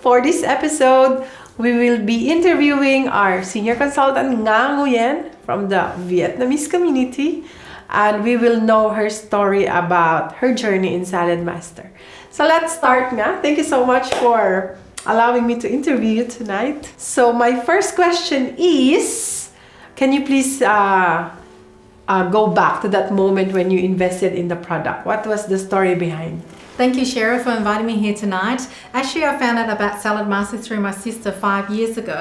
For this episode, we will be interviewing our senior consultant Nga Nguyen from the Vietnamese community, and we will know her story about her journey in Saladmaster. So let's start, Nga. Thank you so much for allowing me to interview you tonight. So my first question is, can you please go back to that moment when you invested in the product? What was the story behind? Thank you, Cheryl, for inviting me here tonight. Actually, I found out about Saladmaster through my sister 5 years ago.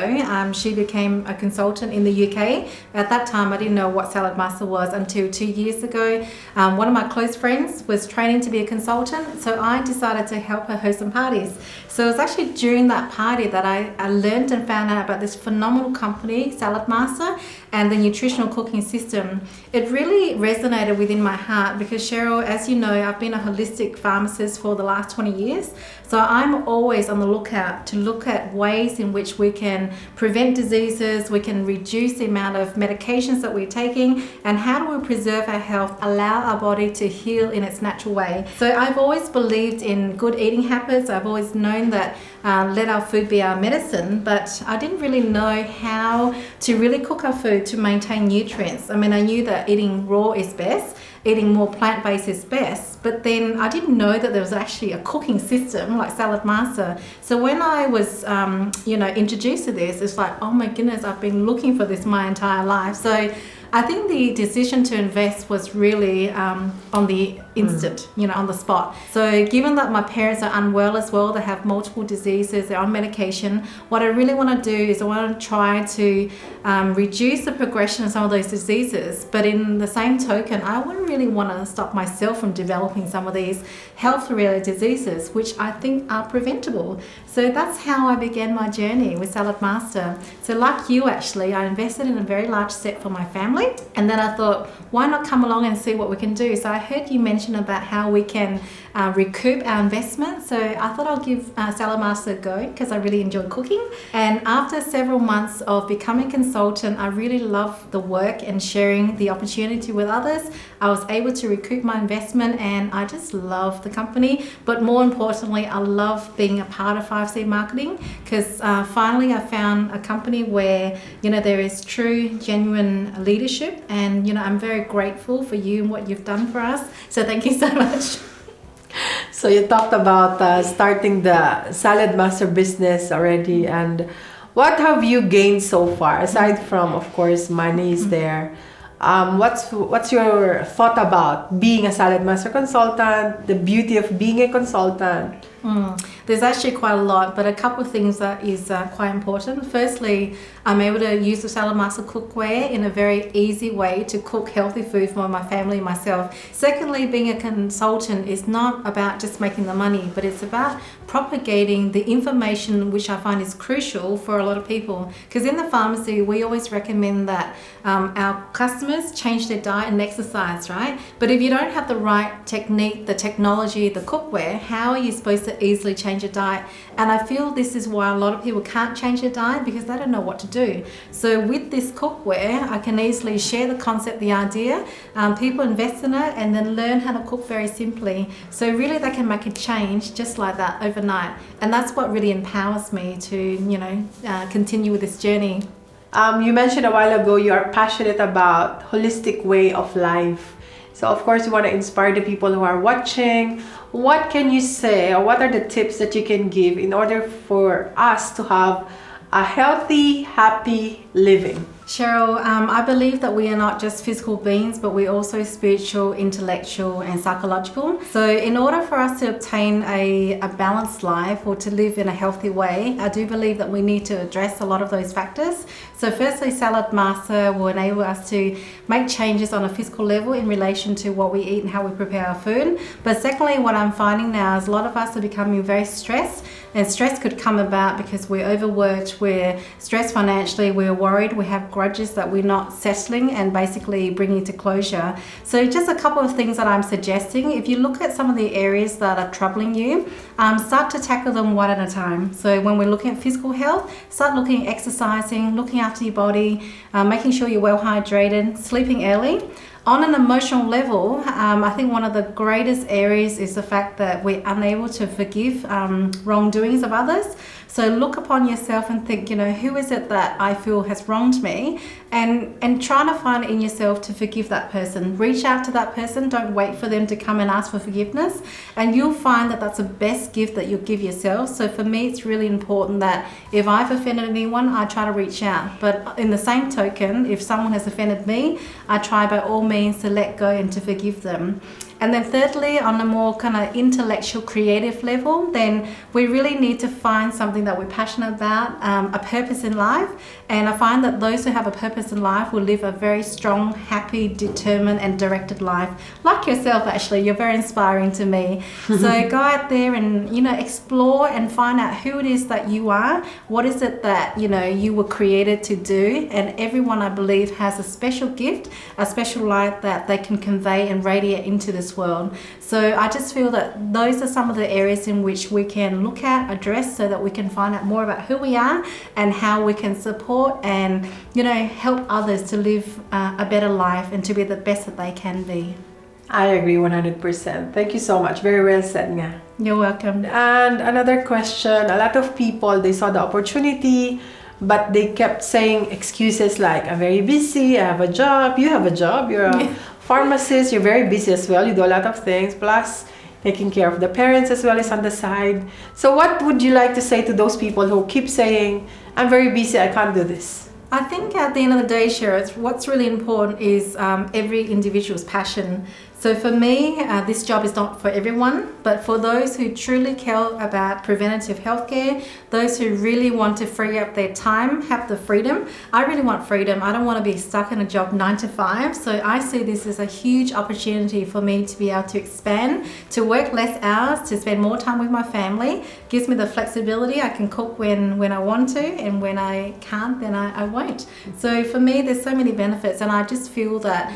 She became a consultant in the UK. At that time, I didn't know what Saladmaster was until 2 years ago. One of my close friends was training to be a consultant, so I decided to help her host some parties. So it was actually during that party that I learned and found out about this phenomenal company, Saladmaster, and the nutritional cooking system. It really resonated within my heart because, Cheryl, as you know, I've been a holistic pharmacist for the last 20 years. So I'm always on the lookout to look at ways in which we can prevent diseases, we can reduce the amount of medications that we're taking, and how do we preserve our health, allow our body to heal in its natural way. So I've always believed in good eating habits. I've always known that let our food be our medicine, but I didn't really know how to really cook our food to maintain nutrients. I mean, I knew that eating raw is best, eating more plant-based is best, but then I didn't know that there was actually a cooking system like Saladmaster. So when I was introduced to this, it's like, oh my goodness, I've been looking for this my entire life. So I think the decision to invest was really on the instant, on the spot. So given that my parents are unwell as well, they have multiple diseases, they're on medication, what I really want to do is I want to try to reduce the progression of some of those diseases. But in the same token, I wouldn't really want to stop myself from developing some of these health-related diseases, which I think are preventable. So that's how I began my journey with Saladmaster. So like you, actually, I invested in a very large set for my family. And then I thought, why not come along and see what we can do? So I heard you mention about how we can recoup our investment. So I thought I'll give Saladmaster a go because I really enjoy cooking. And after several months of becoming a consultant, I really love the work and sharing the opportunity with others. I was able to recoup my investment and I just love the company. But more importantly, I love being a part of 5C marketing because finally I found a company where, there is true, genuine leadership. And, I'm very grateful for you and what you've done for us. So thank you so much. So you talked about starting the Saladmaster business already, and what have you gained so far aside from, of course, money is there? What's your thought about being a Saladmaster consultant, the beauty of being a consultant? There's actually quite a lot, but a couple of things that is quite important. Firstly, I'm able to use the Saladmaster cookware in a very easy way to cook healthy food for my family and myself. Secondly, being a consultant is not about just making the money, but it's about propagating the information, which I find is crucial for a lot of people. Because in the pharmacy, we always recommend that our customers change their diet and exercise, right? But if you don't have the right technique, the technology, the cookware, how are you supposed to easily change your diet? And I feel this is why a lot of people can't change their diet because they don't know what to do. So with this cookware, I can easily share the concept, the idea, people invest in it and then learn how to cook very simply. So really they can make a change just like that overnight. And that's what really empowers me to, continue with this journey. You mentioned a while ago you are passionate about holistic way of life. So of course you want to inspire the people who are watching. What can you say, or what are the tips that you can give in order for us to have a healthy, happy living? Cheryl, I believe that we are not just physical beings, but we're also spiritual, intellectual, and psychological. So in order for us to obtain a balanced life or to live in a healthy way, I do believe that we need to address a lot of those factors. So firstly, Saladmaster will enable us to make changes on a physical level in relation to what we eat and how we prepare our food. But secondly, what I'm finding now is a lot of us are becoming very stressed, and stress could come about because we're overworked, we're stressed financially, we're worried, we have grudges that we're not settling and basically bringing to closure. So just a couple of things that I'm suggesting. If you look at some of the areas that are troubling you, start to tackle them one at a time. So when we're looking at physical health, start looking at exercising, looking after your body, making sure you're well hydrated, sleeping early. On an emotional level, I think one of the greatest areas is the fact that we're unable to forgive wrongdoings of others. So look upon yourself and think, who is it that I feel has wronged me? And try to find in yourself to forgive that person. Reach out to that person. Don't wait for them to come and ask for forgiveness. And you'll find that that's the best gift that you'll give yourself. So for me, it's really important that if I've offended anyone, I try to reach out. But in the same token, if someone has offended me, I try by all means to let go and to forgive them. And then thirdly, on a more kind of intellectual, creative level, then we really need to find something that we're passionate about, a purpose in life. And I find that those who have a purpose in life will live a very strong, happy, determined and directed life. Like yourself, actually, you're very inspiring to me. So go out there and, explore and find out who it is that you are. What is it that, you were created to do? And everyone, I believe, has a special gift, a special light that they can convey and radiate into this world. So I just feel that those are some of the areas in which we can look at, address, so that we can find out more about who we are and how we can support and help others to live a better life and to be the best that they can be. I agree 100%. Thank you so much. Very well said, Nga. You're welcome. And another question, a lot of people, they saw the opportunity, but they kept saying excuses like, I'm very busy, I have a job, you have a job, you're a pharmacist, you're very busy as well, you do a lot of things, plus taking care of the parents as well is on the side. So what would you like to say to those people who keep saying, I'm very busy, I can't do this? I think at the end of the day, Cheryl, what's really important is every individual's passion. So for me, this job is not for everyone, but for those who truly care about preventative healthcare, those who really want to free up their time, have the freedom. I really want freedom. I don't want to be stuck in a job 9 to 5. So I see this as a huge opportunity for me to be able to expand, to work less hours, to spend more time with my family. Gives me the flexibility. I can cook when I want to, and when I can't, then I won't. So for me, there's so many benefits, and I just feel that,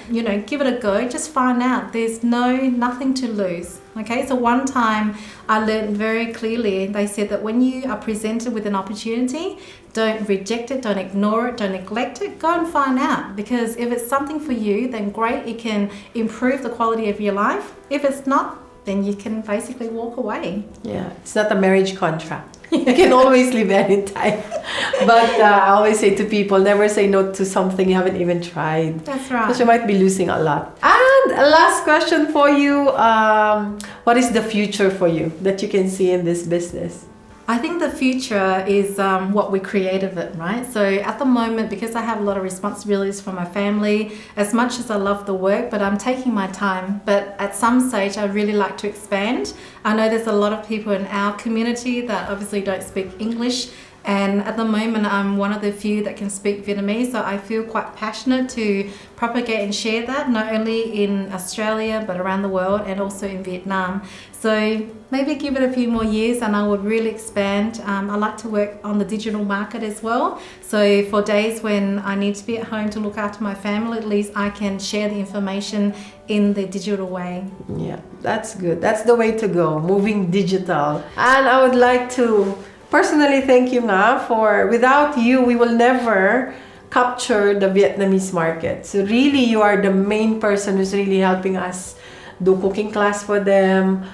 give it a go. Just find out. There's nothing to lose. Okay, so one time I learned very clearly, they said that when you are presented with an opportunity, don't reject it, don't ignore it, don't neglect it, go and find out. Because if it's something for you, then great, it can improve the quality of your life. If it's not, then you can basically walk away. Yeah, it's not a marriage contract. You can always leave anytime. But I always say to people, never say no to something you haven't even tried. That's right. Because you might be losing a lot. And a last question for you. What is the future for you that you can see in this business? I think the future is what we create of it, right? So at the moment, because I have a lot of responsibilities for my family, as much as I love the work, but I'm taking my time. But at some stage, I'd really like to expand. I know there's a lot of people in our community that obviously don't speak English. And at the moment, I'm one of the few that can speak Vietnamese, so I feel quite passionate to propagate and share that, not only in Australia, but around the world, and also in Vietnam. So maybe give it a few more years and I would really expand. I like to work on the digital market as well. So for days when I need to be at home to look after my family, at least I can share the information in the digital way. Yeah, that's good. That's the way to go, moving digital. And I would like to personally thank you, Nga, for without you, we will never capture the Vietnamese market. So really, you are the main person who's really helping us do cooking class for them,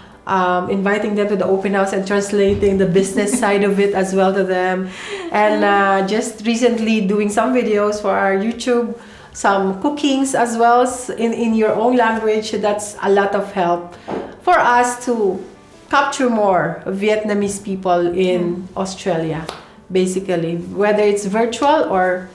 inviting them to the open house and translating the business side of it as well to them. And just recently doing some videos for our YouTube, some cookings as well in your own language. That's a lot of help for us to capture more Vietnamese people in Australia, basically, whether it's virtual or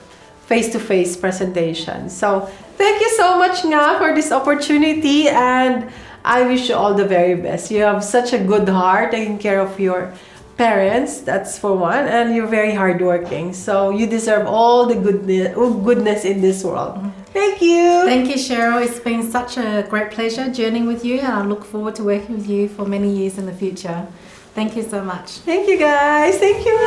face-to-face presentation. So thank you so much, Nga, for this opportunity, and I wish you all the very best. You have such a good heart taking care of your parents, that's for one, and you're very hardworking. So you deserve all the goodness in this world. Thank you. Thank you, Cheryl. It's been such a great pleasure journeying with you, and I look forward to working with you for many years in the future. Thank you so much. Thank you, guys. Thank you.